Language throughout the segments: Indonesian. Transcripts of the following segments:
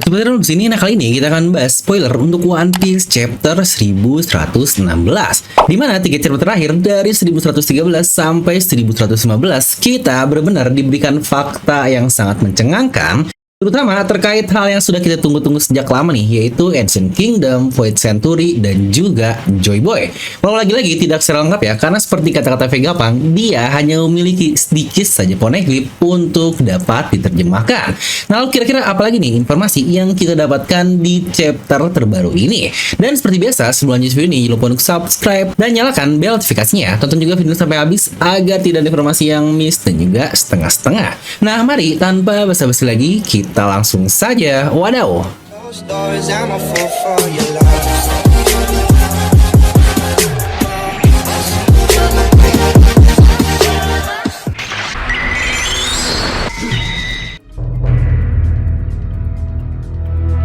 Seperti dulu di sini, nah kali ini kita akan bahas spoiler untuk One Piece chapter 1116. Di mana 3 chapter terakhir dari 1113 sampai 1115 kita benar-benar diberikan fakta yang sangat mencengangkan, terutama terkait hal yang sudah kita tunggu-tunggu sejak lama nih, yaitu Ancient Kingdom, Void Century, dan juga Joy Boy. Walau lagi-lagi tidak secara lengkap ya, karena seperti kata-kata Vegapunk, dia hanya memiliki sedikit saja poneglyph untuk dapat diterjemahkan. Nah, lalu kira-kira apa lagi nih informasi yang kita dapatkan di chapter terbaru ini? Dan seperti biasa, sebelum lanjut video ini, jangan lupa untuk subscribe dan nyalakan bel notifikasinya. Tonton juga video sampai habis agar tidak ada informasi yang miss dan juga setengah-setengah. Nah, mari tanpa basa-basi lagi, kita langsung saja wadaw.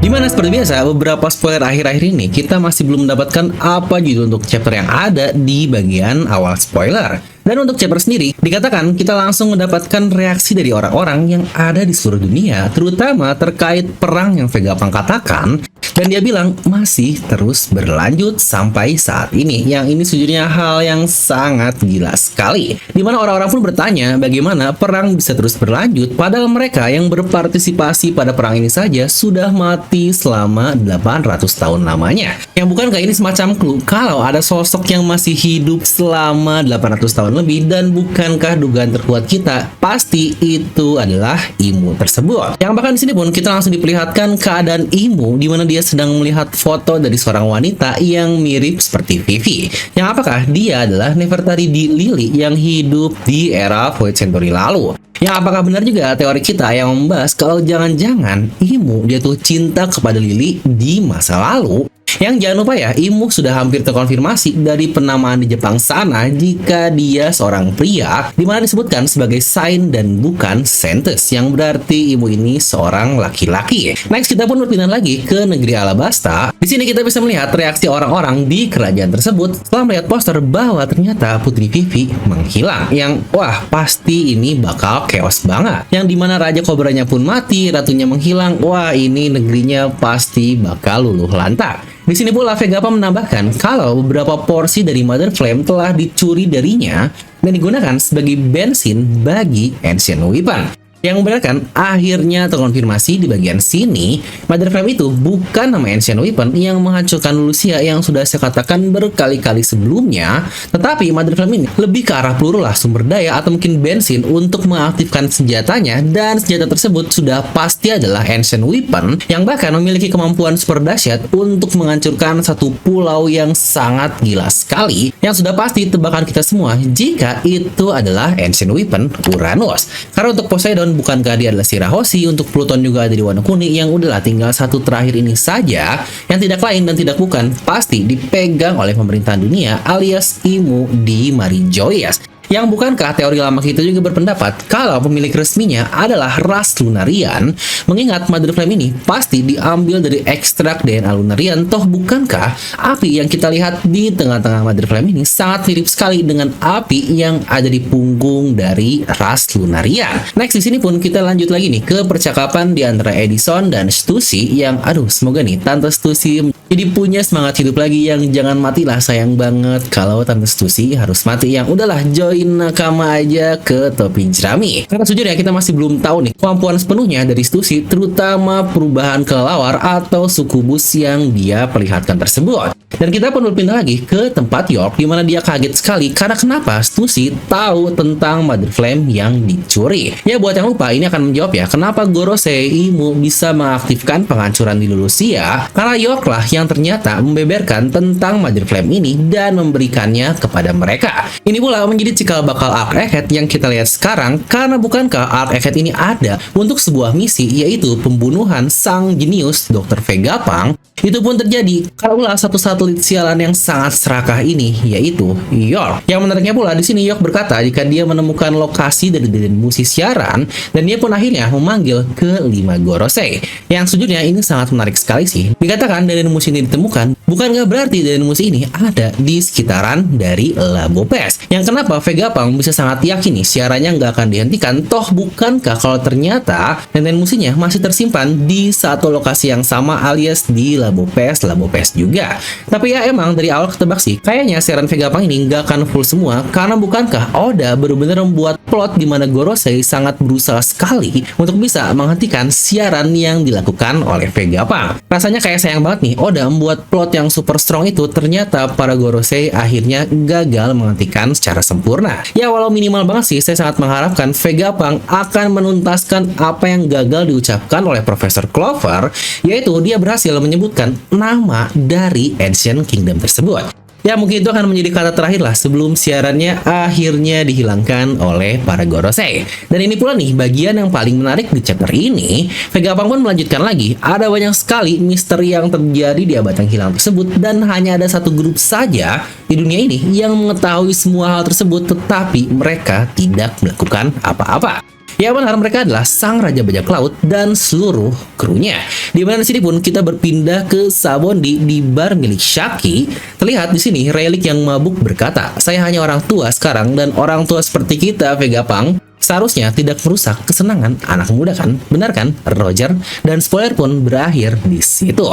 Dimana seperti biasa, beberapa spoiler akhir-akhir ini kita masih belum mendapatkan apa judul untuk chapter yang ada di bagian awal spoiler. Dan untuk chapter sendiri, dikatakan kita langsung mendapatkan reaksi dari orang-orang yang ada di seluruh dunia, terutama terkait perang yang Vegapunk katakan, dan dia bilang masih terus berlanjut sampai saat ini. Yang ini sejujurnya hal yang sangat gila sekali. Dimana orang-orang pun bertanya bagaimana perang bisa terus berlanjut, padahal mereka yang berpartisipasi pada perang ini saja sudah mati selama 800 tahun lamanya. Yang bukankah ini semacam clue kalau ada sosok yang masih hidup selama 800 tahun lebih, dan bukankah dugaan terkuat kita pasti itu adalah Imu tersebut. Yang bahkan di sini pun kita langsung diperlihatkan keadaan Imu di mana dia sedang melihat foto dari seorang wanita yang mirip seperti Vivi. Yang apakah dia adalah Nefertari di Lily yang hidup di era Void Century lalu? Yang apakah benar juga teori kita yang membahas kalau jangan-jangan Imu dia tuh cinta kepada Lily di masa lalu? Yang jangan lupa ya, Imu sudah hampir terkonfirmasi dari penamaan di Jepang sana jika dia seorang pria, dimana disebutkan sebagai Sain dan bukan Sentes, yang berarti Imu ini seorang laki-laki. Next, kita pun berpindah lagi ke negeri Alabasta. Di sini kita bisa melihat reaksi orang-orang di kerajaan tersebut setelah melihat poster bahwa ternyata Putri Vivi menghilang. Yang wah, pasti ini bakal chaos banget. Yang dimana Raja Kobranya pun mati, ratunya menghilang. Wah, ini negerinya pasti bakal luluh lantak. Di sini pula Vegapunk menambahkan kalau beberapa porsi dari Mother Flame telah dicuri darinya dan digunakan sebagai bensin bagi Ancient Weapon. Yang membenarkan akhirnya terkonfirmasi di bagian sini, Mother Flame itu bukan nama Ancient Weapon yang menghancurkan Lucia yang sudah saya katakan berkali-kali sebelumnya, tetapi Mother Flame ini lebih ke arah peluru lah, sumber daya atau mungkin bensin untuk mengaktifkan senjatanya, dan senjata tersebut sudah pasti adalah Ancient Weapon yang bahkan memiliki kemampuan super dahsyat untuk menghancurkan satu pulau yang sangat gila sekali, yang sudah pasti tebakan kita semua jika itu adalah Ancient Weapon Uranus. Karena untuk Poseidon, bukankah dia adalah Shirahoshi, untuk Pluton juga ada di warna kuning, yang udahlah tinggal satu terakhir ini saja yang tidak lain dan tidak bukan pasti dipegang oleh pemerintahan dunia alias Imu di Marijoias. Yang bukankah teori lama kita juga berpendapat kalau pemilik resminya adalah ras Lunarian, mengingat Mother Flame ini pasti diambil dari ekstrak DNA Lunarian. Toh bukankah api yang kita lihat di tengah-tengah Mother Flame ini sangat mirip sekali dengan api yang ada di punggung dari ras Lunarian. Next, di sini pun kita lanjut lagi nih ke percakapan di antara Edison dan Stussy yang aduh, semoga nih Tante Stussy jadi punya semangat hidup lagi. Yang jangan matilah, sayang banget kalau Tante Stussy harus mati. Yang udahlah join nakama aja ke topi jerami. Karena sejujurnya kita masih belum tahu nih kemampuan sepenuhnya dari Stussy, terutama perubahan kelelawar atau sukubus yang dia perlihatkan tersebut. Dan kita pun berpindah lagi ke tempat York, di mana dia kaget sekali karena kenapa Stussy tahu tentang Mother Flame yang dicuri. Ya, buat yang lupa, ini akan menjawab ya kenapa Gorosei Imu bisa mengaktifkan penghancuran di Lucia, karena York lah yang ternyata membeberkan tentang Mother Flame ini dan memberikannya kepada mereka. Ini pula menjadi cikal bakal Arc Egghead yang kita lihat sekarang, karena bukankah Arc Egghead ini ada untuk sebuah misi, yaitu pembunuhan sang jenius Dr. Vegapunk. Itu pun terjadi karena ulah satu satelit sialan yang sangat serakah ini, yaitu York. Yang menariknya pula di sini York berkata jika dia menemukan lokasi dari musisi siaran, dan dia pun akhirnya memanggil ke-5 Gorosei. Yang sejujurnya ini sangat menarik sekali sih. Dikatakan dari musisi ini ditemukan, bukankah berarti dari musisi ini ada di sekitaran dari Labo Pes? Yang kenapa Vegapunk bisa sangat yakin nih siarannya nggak akan dihentikan. Toh bukankah kalau ternyata Nenden Musinnya masih tersimpan di satu lokasi yang sama alias di Labo PES juga. Tapi ya emang dari awal ketebak sih, kayaknya siaran Vegapunk ini nggak akan full semua, karena bukankah Oda benar-benar membuat plot di mana Gorosei sangat berusaha sekali untuk bisa menghentikan siaran yang dilakukan oleh Vegapunk. Rasanya kayak sayang banget nih Oda membuat plot yang super strong itu, ternyata para Gorosei akhirnya gagal menghentikan secara sempurna. Ya walau minimal banget sih, saya sangat mengharapkan Vegapunk akan menuntaskan apa yang gagal diucapkan oleh Profesor Clover, yaitu dia berhasil menyebutkan nama dari Ancient Kingdom tersebut. Ya mungkin itu akan menjadi kata terakhir lah sebelum siarannya akhirnya dihilangkan oleh para Gorosei. Dan ini pula nih bagian yang paling menarik di chapter ini. Vegapunk pun melanjutkan lagi, ada banyak sekali misteri yang terjadi di abad yang hilang tersebut, dan hanya ada satu grup saja di dunia ini yang mengetahui semua hal tersebut, tetapi mereka tidak melakukan apa-apa. Ya benar, mereka adalah sang Raja Bajak Laut dan seluruh krunya. Di mana di sini pun kita berpindah ke Sabondi di bar milik Shaki. Terlihat di sini Relic yang mabuk berkata, "Saya hanya orang tua sekarang, dan orang tua seperti kita, Vegapunk, seharusnya tidak merusak kesenangan anak muda kan? Benar kan, Roger?" Dan spoiler pun berakhir di situ.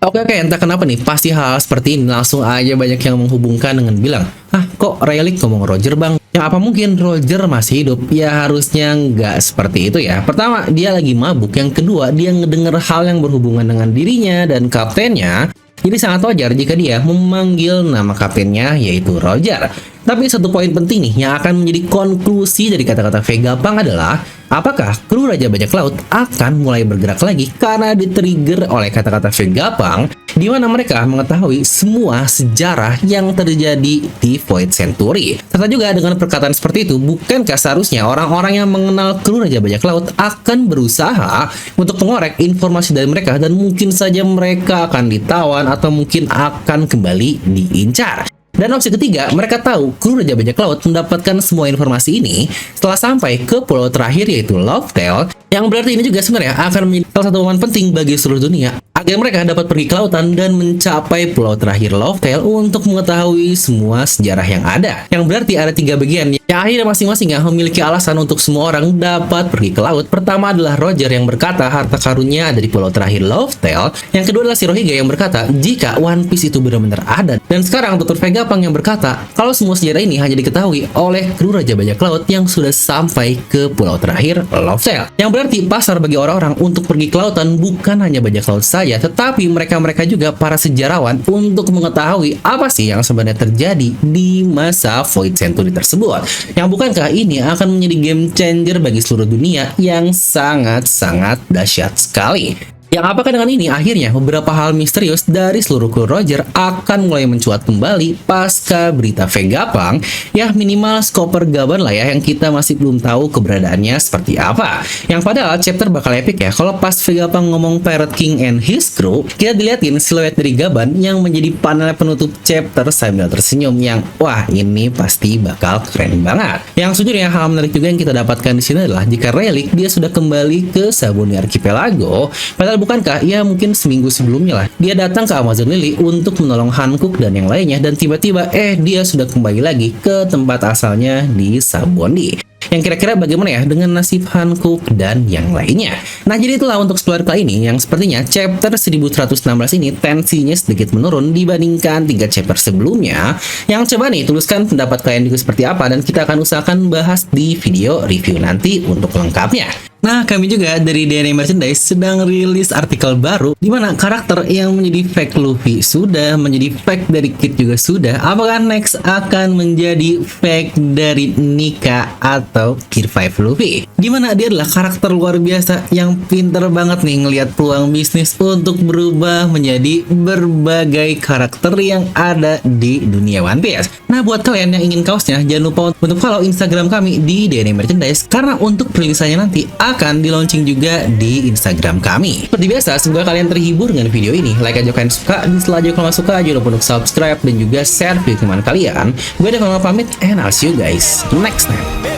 Oke, entah kenapa nih, pasti hal seperti ini langsung aja banyak yang menghubungkan dengan bilang, "Ah, kok Relic ngomong Roger bang? Ya apa mungkin Roger masih hidup?" Ya harusnya nggak seperti itu ya. Pertama, dia lagi mabuk. Yang kedua, dia ngedenger hal yang berhubungan dengan dirinya dan kaptennya. Jadi sangat wajar jika dia memanggil nama kaptennya yaitu Roger. Tapi satu poin penting nih yang akan menjadi konklusi dari kata-kata Vegapunk adalah, apakah kru Raja Bajak Laut akan mulai bergerak lagi karena di-trigger oleh kata-kata Vegapunk, di mana mereka mengetahui semua sejarah yang terjadi di Void Century. Serta juga dengan perkataan seperti itu, bukankah seharusnya orang-orang yang mengenal kru Raja Bajak Laut akan berusaha untuk mengorek informasi dari mereka, dan mungkin saja mereka akan ditawan atau mungkin akan kembali diincar. Dan opsi ketiga, mereka tahu kru Raja Bajak Laut mendapatkan semua informasi ini setelah sampai ke pulau terakhir yaitu Lovetail, yang berarti ini juga sebenarnya akan menjadi salah satu momen penting bagi seluruh dunia agar mereka dapat pergi ke lautan dan mencapai pulau terakhir Lovetail untuk mengetahui semua sejarah yang ada. Yang berarti ada 3 bagian yang akhirnya masing-masing memiliki alasan untuk semua orang dapat pergi ke laut. Pertama adalah Roger yang berkata harta karunnya ada di pulau terakhir Lovetail. Yang kedua adalah Shirohige yang berkata jika One Piece itu benar-benar ada. Dan sekarang Dr. Vegapunk yang berkata kalau semua sejarah ini hanya diketahui oleh kru Raja Bajak Laut yang sudah sampai ke pulau terakhir Lovetail. Yang berarti pasar bagi orang-orang untuk pergi ke lautan bukan hanya bajak laut saja, tetapi mereka-mereka juga para sejarawan untuk mengetahui apa sih yang sebenarnya terjadi di masa Void Century tersebut. Yang bukankah ini akan menjadi game changer bagi seluruh dunia yang sangat-sangat dahsyat sekali. Yang apakah dengan ini akhirnya beberapa hal misterius dari seluruh kru Roger akan mulai mencuat kembali pasca berita Vegapunk. Ya minimal Scopper Gaban lah ya, yang kita masih belum tahu keberadaannya seperti apa. Yang padahal chapter bakal epic ya kalau pas Vegapunk ngomong Pirate King and his crew, kita diliatin siluet dari Gaban yang menjadi panel penutup chapter sambil tersenyum, yang wah ini pasti bakal keren banget. Yang sejujurnya hal menarik juga yang kita dapatkan di sini adalah jika Relic dia sudah kembali ke Sabondi Archipelago, padahal bukankah ya mungkin seminggu sebelumnya lah dia datang ke Amazon Lily untuk menolong Hancock dan yang lainnya, dan tiba-tiba dia sudah kembali lagi ke tempat asalnya di Sabondi. Yang kira-kira bagaimana ya dengan nasib Hancock dan yang lainnya. Nah jadi itulah untuk spoiler kali ini yang sepertinya chapter 1116 ini tensinya sedikit menurun dibandingkan 3 chapter sebelumnya. Yang coba nih tuliskan pendapat kalian juga seperti apa, dan kita akan usahakan bahas di video review nanti untuk lengkapnya. Nah, kami juga dari DNA Merchandise sedang rilis artikel baru di mana karakter yang menjadi fake Luffy sudah, menjadi fake dari Kid juga sudah. Apakah next akan menjadi fake dari Nika atau Gear 5 Luffy? Dimana dia adalah karakter luar biasa yang pinter banget nih ngelihat peluang bisnis untuk berubah menjadi berbagai karakter yang ada di dunia One Piece. Nah, buat kalian yang ingin kaosnya, jangan lupa untuk follow Instagram kami di DNA Merchandise, karena untuk perilisannya nanti akan di launching juga di Instagram kami. Seperti biasa, semoga kalian terhibur dengan video ini. Like aja kalian suka, dislike aja kalau nggak suka, jangan lupa untuk subscribe dan juga share video teman kalian. Gue Dev pamit, and I'll see you guys next time.